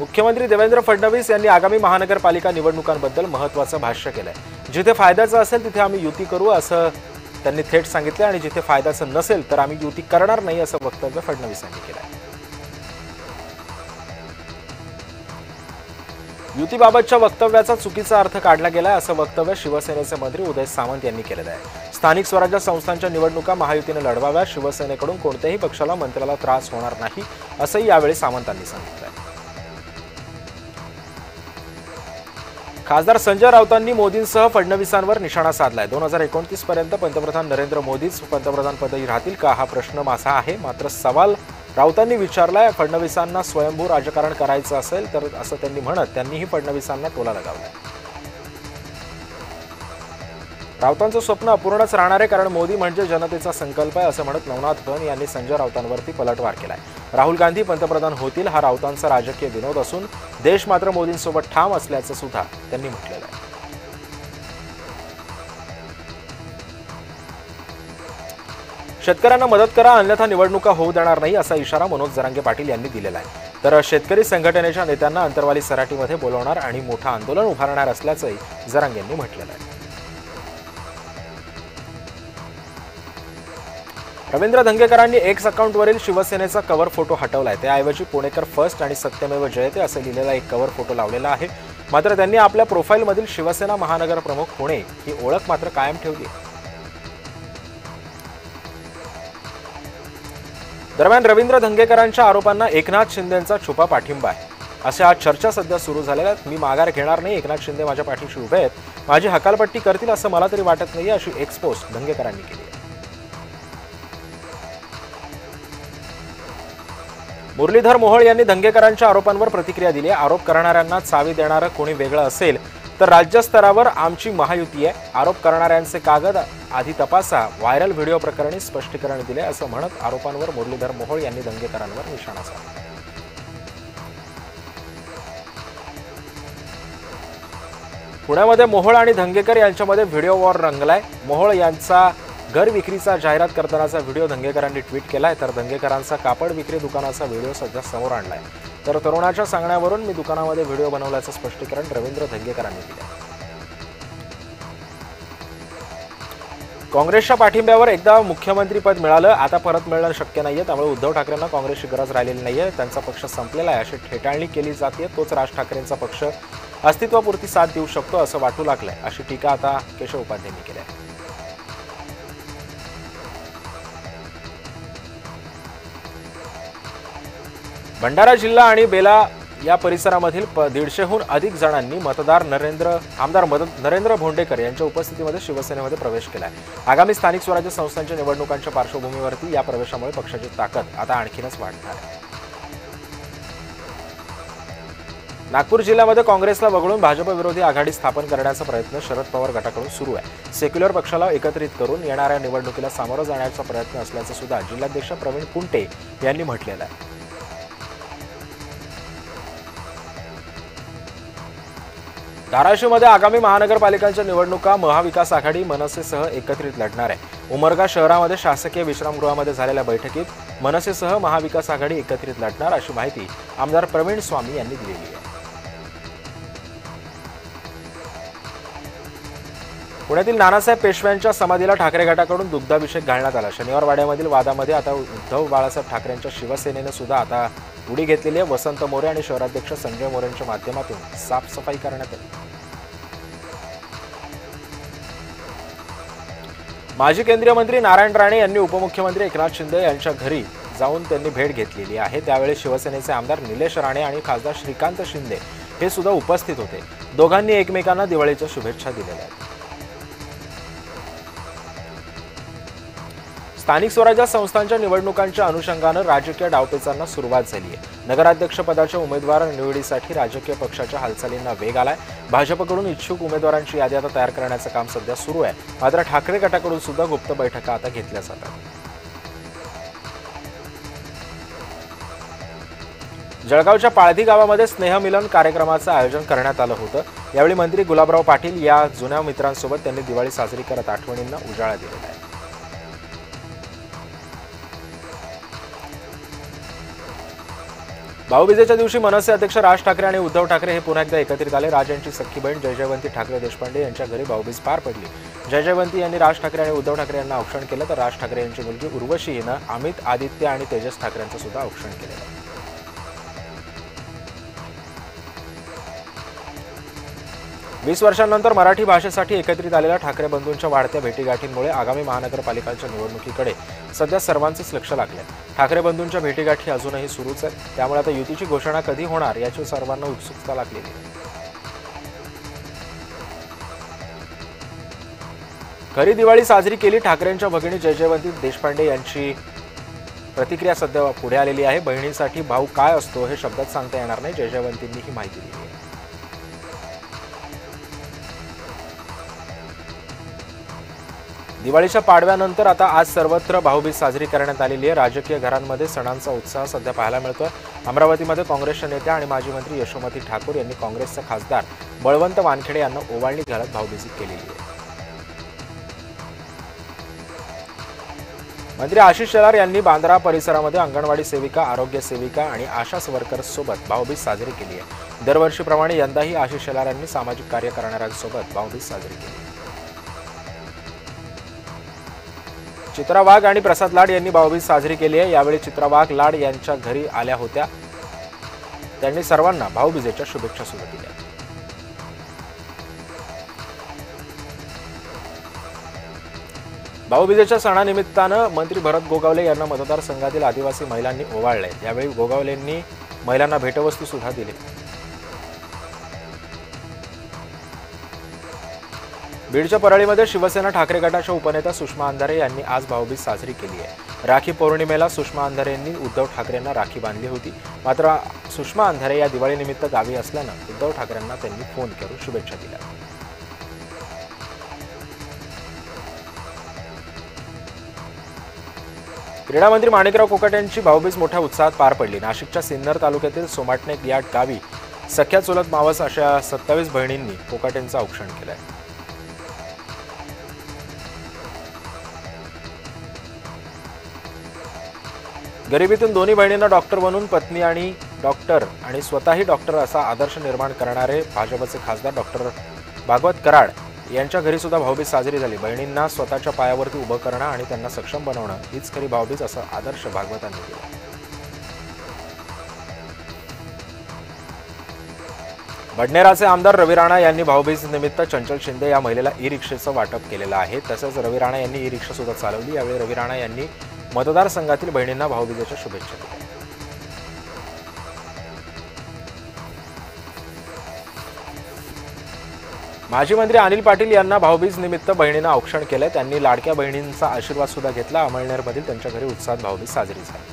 मुख्यमंत्री देवेंद्र फडणवीस यांनी आगामी महानगरपालिका निवडणुकांबद्दल महत्त्वाचं भाष्य केलंय। जिथे फायद्याचं असेल तिथे आम्ही युती करू असं त्यांनी थेट सांगितलं आणि जिथे फायद्याचं नसेल तर आम्ही युती करणार नाही असं वक्तव्य फडणवीस यांनी केलंय। युतीबाबतच्या वक्तव्याचा चुकीचा अर्थ काढला गेलाय असं वक्तव्य शिवसेनेचे मंत्री उदय सामंत यांनी केलं आहे। स्थानिक स्वराज्य संस्थांच्या निवडणुका महायुतीने लढवाव्या, शिवसेनेकडून कोणत्याही पक्षाला मंत्र्याला त्रास होणार नाही असंही यावेळी सामंतांनी सांगितलं। खासदार संजय राऊतांनी मोदींसह फडणवीसांवर निशाणा साधलाय। 2029 पर्यंत पंतप्रधान नरेंद्र मोदीच पंतप्रधानपदी राहतील का हा प्रश्न माझा आहे, मात्र सवाल राऊतांनी विचारलाय। फडणवीसांना स्वयंभू राजकारण करायचं असेल तर असं त्यांनी म्हणत त्यांनीही फडणवीसांना टोला लगावलाय। राऊतांचं स्वप्न अपूर्णच राहणार आहे, कारण मोदी म्हणजे जनतेचा संकल्प आहे असं म्हणत नवनाथ भन यांनी संजय राऊतांवरती पलटवार केलाय। राहुल गांधी पंतप्रधान होतील हा राऊतांचा राजकीय विनोद असून देश मात्र मोदींसोबत ठाम असल्याचं सुद्धा त्यांनी म्हटलेलं आहे। शेतकऱ्यांना मदत करा अन्यथा निवडणुका होऊ देणार नाही असा इशारा मनोज जरांगे पाटील यांनी दिलेला आहे। तर शेतकरी संघटनेच्या नेत्यांना अंतरवाली सराटीमध्ये बोलवणार आणि मोठं आंदोलन उभारणार असल्याचंही जरांगे यांनी म्हटलेलं आहे। रवींद्र धंगेकरांनी एक्स अकाउंटवरील शिवसेनेचा कव्हर फोटो हटवलाय। त्याऐवजी पुणेकर फर्स्ट आणि सत्यमेव जयते असं लिहिलेला एक कव्हर फोटो लावलेला आहे। मात्र त्यांनी आपल्या प्रोफाईलमधील शिवसेना महानगर प्रमुख पुणे ही ओळख मात्र कायम ठेवली। दरम्यान रवींद्र धंगेकरांच्या आरोपांना एकनाथ शिंदेंचा छुपा पाठिंबा आहे अशा चर्चा सध्या सुरू झालेल्या आहेत। मी माघार घेणार नाही, एकनाथ शिंदे माझ्या पाठीशी उभे आहेत, माझी हकालपट्टी करतील असं मला तरी वाटत नाही अशी एक्सपोस्ट धंगेकरांनी केली आहे। मुरलीधर मोहोळ यांनी धंगेकरांच्या आरोपांवर प्रतिक्रिया दिली आहे। आरोप करणाऱ्यांना चावी देणारं कोणी वेगळं असेल तर राज्यस्तरावर आमची महायुती आहे। आरोप करणाऱ्यांचे कागद आधी तपासा, व्हायरल व्हिडिओ प्रकरणी स्पष्टीकरण दिले असं म्हणत आरोपांवर मुरलीधर मोहोळ यांनी धंगेकरांवर निशाणा साधला। पुण्यामध्ये मोहोळ आणि धंगेकर यांच्यामध्ये व्हिडिओ वॉर रंगलाय। मोहोळ यांचा घर विक्रीचा जाहिरात करतानाचा व्हिडिओ धंगेकरांनी ट्विट केलाय, तर धंगेकरांचा कापड विक्री दुकानाचा व्हिडिओ सध्या समोर आणलाय। तर तरुणाच्या सांगण्यावरून मी दुकानामध्ये व्हिडिओ बनवल्याचं स्पष्टीकरण रवींद्र धंगेकरांनी दिलं। काँग्रेसच्या पाठिंब्यावर एकदा मुख्यमंत्रीपद मिळालं, आता परत मिळणं शक्य नाहीये, त्यामुळे उद्धव ठाकरेंना काँग्रेसची गरज राहिलेली नाहीये, त्यांचा पक्ष संपलेला आहे अशी ठेटाळणी केली जाते। तोच राज ठाकरेंचा पक्ष अस्तित्वापुरती साथ देऊ शकतो असं वाटू लागलंय अशी टीका आता केशव उपाध्यायांनी केली आहे। भंडारा जिल्हा आणि बेला या परिसरामधील 150हून अधिक जणांनी आमदार नरेंद्र भोंडेकर यांच्या उपस्थितीमध्ये शिवसेनेमध्ये प्रवेश केलाय। आगामी स्थानिक स्वराज्य संस्थांच्या निवडणुकांच्या पार्श्वभूमीवरती या प्रवेशामुळे पक्षाची ताकद आता आणखीनच वाढणार आहे। नागपूर जिल्ह्यामध्ये काँग्रेसला वगळून भाजप विरोधी आघाडी स्थापन करण्याचा प्रयत्न शरद पवार गटाकडून सुरू आहे। सेक्युलर पक्षाला एकत्रित करून येणाऱ्या निवडणुकीला सामोरं जाण्याचा प्रयत्न असल्याचं सुद्धा जिल्हाध्यक्ष प्रवीण कुंटे यांनी म्हटलेलं आहे। धाराशिवमध्ये आगामी महानगरपालिकांच्या निवडणुका महाविकास आघाडी मनसेसह एकत्रित लढणार आहे। उमरगा शहरामध्ये शासकीय विश्रामगृहामध्ये झालेल्या बैठकीत मनसेसह महाविकास आघाडी एकत्रित लढणार अशी माहिती आमदार प्रवीण स्वामी यांनी दिलेली आहे। पुण्यातील नानासाहेब पेशव्यांच्या समाधीला ठाकरे गटाकडून दुग्धाभिषेक घालण्यात आला। शनिवार वाड्यामधील वादामध्ये आता उद्धव बाळासाहेब ठाकरेंच्या शिवसेनेने सुद्धा आता उडी घेतलेली आहे। वसंत मोरे आणि शहराध्यक्ष संजय मोरेंच्या माध्यमातून साफसफाई करण्यात आली। माजी केंद्रीय मंत्री नारायण राणे यांनी उपमुख्यमंत्री एकनाथ शिंदे यांच्या घरी जाऊन त्यांनी भेट घेतलेली आहे। त्यावेळी शिवसेनेचे आमदार निलेश राणे आणि खासदार श्रीकांत शिंदे हे सुद्धा उपस्थित होते। दोघांनी एकमेकांना दिवाळीच्या शुभेच्छा दिलेल्या आहेत। स्थानिक स्वराज्य संस्थांच्या निवडणुकांच्या अनुषंगानं राजकीय डावपेचांना सुरुवात झाली आहे। नगराध्यक्षपदाच्या उमेदवार निवडीसाठी राजकीय पक्षाच्या हालचालींना वेग आलाय। भाजपकडून इच्छुक उमेदवारांची यादी आता तयार करण्याचं काम सध्या सुरू आहे। मात्र ठाकरे गटाकडून सुद्धा गुप्त बैठका आता घेतल्या जातात। जळगावच्या पाळधी गावामध्ये स्नेहमिलन कार्यक्रमाचं आयोजन करण्यात आलं होतं। यावेळी मंत्री गुलाबराव पाटील या जुन्या मित्रांसोबत त्यांनी दिवाळी साजरी करत आठवणींना उजाळा दिलेला आहे। भाऊबीजेच्या दिवशी मनसे अध्यक्ष राज ठाकरे आणि उद्धव ठाकरे हे पुन्हा एकदा एकत्रित आले। राज यांची सख्खी बहीण जयजयवंती ठाकरे देशपांडे यांच्या घरी भाऊबीज पार पडली। जयजयवंती यांनी राज ठाकरे आणि उद्धव ठाकरे यांना औक्षण केलं, तर राज ठाकरे यांची मुलगी उर्वशी हिनं अमित, आदित्य आणि तेजस ठाकरेंचं सुद्धा औक्षण केलं। 20 वर्षांनंतर मराठी भाषेसाठी एकत्रित आलेल्या ठाकरे बंधूंच्या वाढत्या भेटीगाठींमुळे आगामी महानगरपालिकांच्या निवडणुकीकडे सध्या सर्वांचेच लक्ष लागले। ठाकरे बंधूंच्या भेटीगाठी अजूनही सुरूच आहेत, त्यामुळे आता युतीची घोषणा कधी होणार याची सर्वांना उत्सुकता लागलेली आहे। खरी दिवाळी साजरी केली, ठाकरेंच्या भगिनी जयजयवंती देशपांडे यांची प्रतिक्रिया सध्या पुढे आलेली आहे। बहिणीसाठी भाऊ काय असतो हे शब्दात सांगता येणार नाही, जयजयवंतींनी ही माहिती दिली आहे। दिवाळीच्या पाडव्यानंतर आता आज सर्वत्र भाऊबीज साजरी करण्यात आलेली आहे। राजकीय घरांमध्ये सणांचा उत्साह सध्या पाहायला मिळतोय। अमरावतीमध्ये काँग्रेसच्या नेत्या आणि माजी मंत्री यशोमती ठाकूर यांनी काँग्रेसचे खासदार बळवंत वानखेडे यांना ओवाळणी घालत भाऊबीज केलेली आहे। मंत्री आशिष शेलार यांनी बांद्रा परिसरामध्ये अंगणवाडी सेविका, आरोग्य सेविका आणि आशा वर्कर्स सोबत भाऊबीज साजरी केली आहे। दरवर्षीप्रमाणे यंदाही आशिष शेलार यांनी सामाजिक कार्य करणाऱ्यांसोबत भाऊबीज साजरी केली। चित्रा वाघ आणि प्रसाद लाड यांनी भाऊबीज साजरी केली आहे। यावेळी चित्रा वाघ लाड यांच्या घरी आल्या होत्या, त्यांनी सर्वांना भाऊबीजेच्या शुभेच्छा सुद्धा दिल्या। भाऊबीजेच्या सणानिमित्तानं मंत्री भरत गोगावले यांना मतदारसंघातील आदिवासी महिलांनी ओवाळले। यावेळी गोगावलेंनी महिलांना भेटवस्तू सुद्धा दिली। बीडच्या परळीमध्ये शिवसेना ठाकरे गटाच्या उपनेत्या सुषमा अंधारे यांनी आज भाऊबीज साजरी केली आहे। राखी पौर्णिमेला सुषमा अंधारे यांनी उद्धव ठाकरेंना राखी बांधली होती, मात्र सुषमा अंधारे या दिवाळीनिमित्त गावी असल्यानं उद्धव ठाकरेंना त्यांनी फोन करून शुभेच्छा दिल्या। क्रीडा मंत्री माणिकराव कोकाटे यांची भाऊबीज मोठ्या उत्साहात पार पडली। नाशिकच्या सिन्नर तालुक्यातील सोमाटणे या गावी सख्या चुलत मावस अशा 27 बहिणींनी कोकाटेंचं औक्षण केलंय। गरिबीतून दोन्ही बहिणींना डॉक्टर बनून पत्नी आणि डॉक्टर आणि स्वतःही डॉक्टर असा आदर्श निर्माण करणारे भाजपचे खासदार डॉक्टर भागवत कराड यांच्या घरी सुद्धा भाऊबीज साजरी झाली। बहिणींना स्वतःच्या पायावरती उभं करणं आणि त्यांना सक्षम बनवणं हीच खरी भाऊबीज असा आदर्श भागवतांनी दिला। बडनेराचे आमदार रवी राणा यांनी भाऊबीज निमित्त चंचल शिंदे या महिलेला ई-रिक्षेचं वाटप केलेलं आहे। तसंच रवी राणा यांनी ई-रिक्षा सुद्धा चालवली। यावेळी रवी राणा यांनी मतदारसंघातील बहिणींना भाऊबीजेच्या शुभेच्छा दिल्या। माजी मंत्री अनिल पाटील यांना भाऊबीज निमित्त बहिणींना औक्षण केलंय। त्यांनी लाडक्या बहिणींचा आशीर्वाद सुद्धा घेतला। अमळनेरमधील त्यांच्या घरी उत्साहात भाऊबीज साजरी झाली।